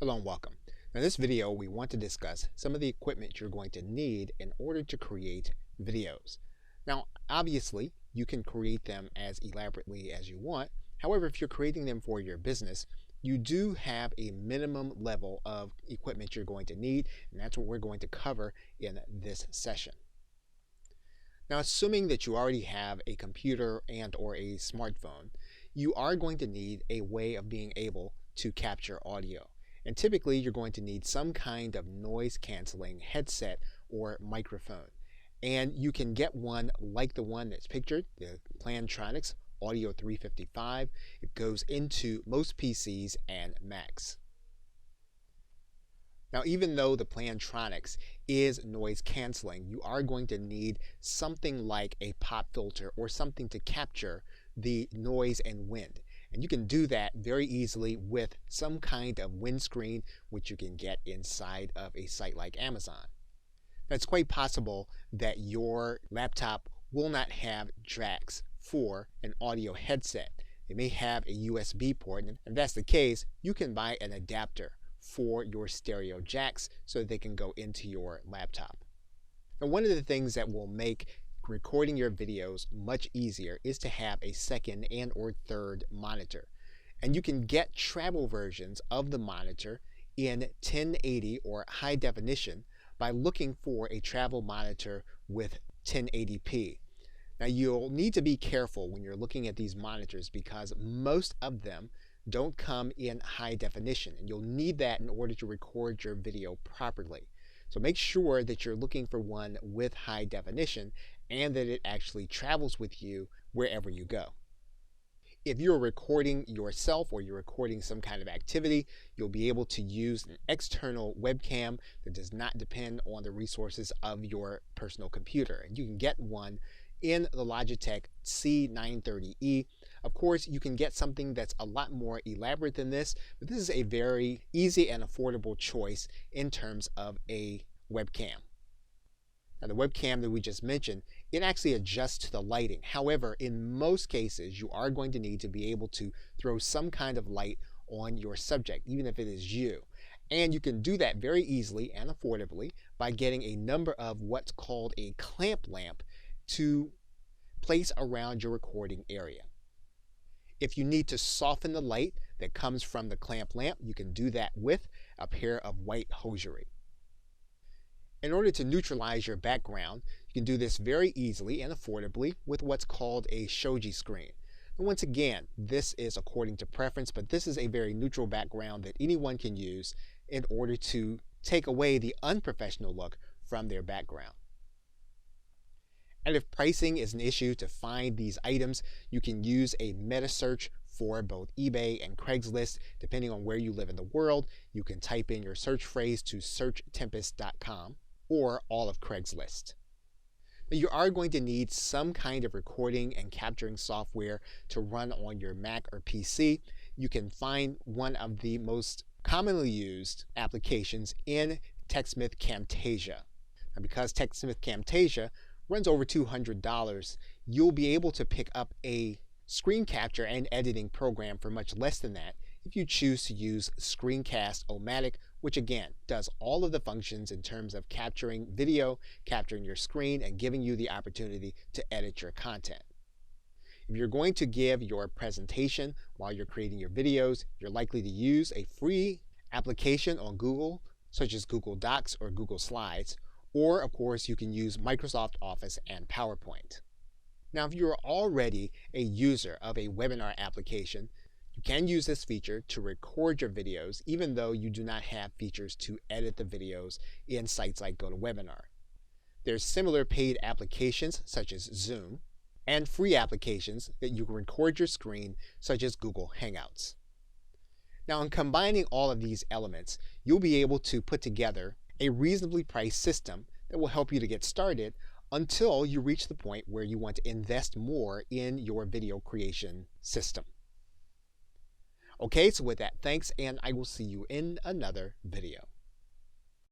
Hello and welcome. Now, in this video, we want to discuss some of the equipment you're going to need in order to create videos. Now, obviously, you can create them as elaborately as you want. However, if you're creating them for your business, you do have a minimum level of equipment you're going to need, and that's what we're going to cover in this session. Now, assuming that you already have a computer and or a smartphone, you are going to need a way of being able to capture audio. And typically, you're going to need some kind of noise canceling headset or microphone. And you can get one like the one that's pictured, the Plantronics Audio 355. It goes into most PCs and Macs. Now, even though the Plantronics is noise canceling, you are going to need something like a pop filter or something to capture the noise and wind. And you can do that very easily with some kind of windscreen, which you can get inside of a site like Amazon. Now, it's quite possible that your laptop will not have jacks for an audio headset. It may have a USB port, and if that's the case, you can buy an adapter for your stereo jacks so that they can go into your laptop. Now, one of the things that will make recording your videos much easier is to have a second and or third monitor. And you can get travel versions of the monitor in 1080 or high definition by looking for a travel monitor with 1080p. Now, you'll need to be careful when you're looking at these monitors because most of them don't come in high definition, and you'll need that in order to record your video properly. So make sure that you're looking for one with high definition and that it actually travels with you wherever you go. If you're recording yourself or you're recording some kind of activity, you'll be able to use an external webcam that does not depend on the resources of your personal computer. And you can get one in the Logitech C930E. Of course, you can get something that's a lot more elaborate than this, but this is a very easy and affordable choice in terms of a webcam. Now, the webcam that we just mentioned, it actually adjusts to the lighting. However, in most cases, you are going to need to be able to throw some kind of light on your subject, even if it is you. And you can do that very easily and affordably by getting a number of what's called a clamp lamp to place around your recording area. If you need to soften the light that comes from the clamp lamp, you can do that with a pair of white hosiery. In order to neutralize your background, you can do this very easily and affordably with what's called a shoji screen. And once again, this is according to preference, but this is a very neutral background that anyone can use in order to take away the unprofessional look from their background. And if pricing is an issue to find these items, you can use a meta search for both eBay and Craigslist. Depending on where you live in the world, you can type in your search phrase to searchtempest.com or all of Craigslist. Now, you are going to need some kind of recording and capturing software to run on your Mac or PC. You can find one of the most commonly used applications in TechSmith Camtasia. Now, because TechSmith Camtasia runs over $200, you'll be able to pick up a screen capture and editing program for much less than that if you choose to use Screencast-O-Matic, which again does all of the functions in terms of capturing video, capturing your screen, and giving you the opportunity to edit your content. If you're going to give your presentation while you're creating your videos, you're likely to use a free application on Google, such as Google Docs or Google Slides, or of course you can use Microsoft Office and PowerPoint. Now, if you're already a user of a webinar application, you can use this feature to record your videos even though you do not have features to edit the videos in sites like GoToWebinar. There's similar paid applications such as Zoom and free applications that you can record your screen such as Google Hangouts. Now, in combining all of these elements, you'll be able to put together a reasonably priced system that will help you to get started until you reach the point where you want to invest more in your video creation system. Okay, so with that, thanks, and I will see you in another video.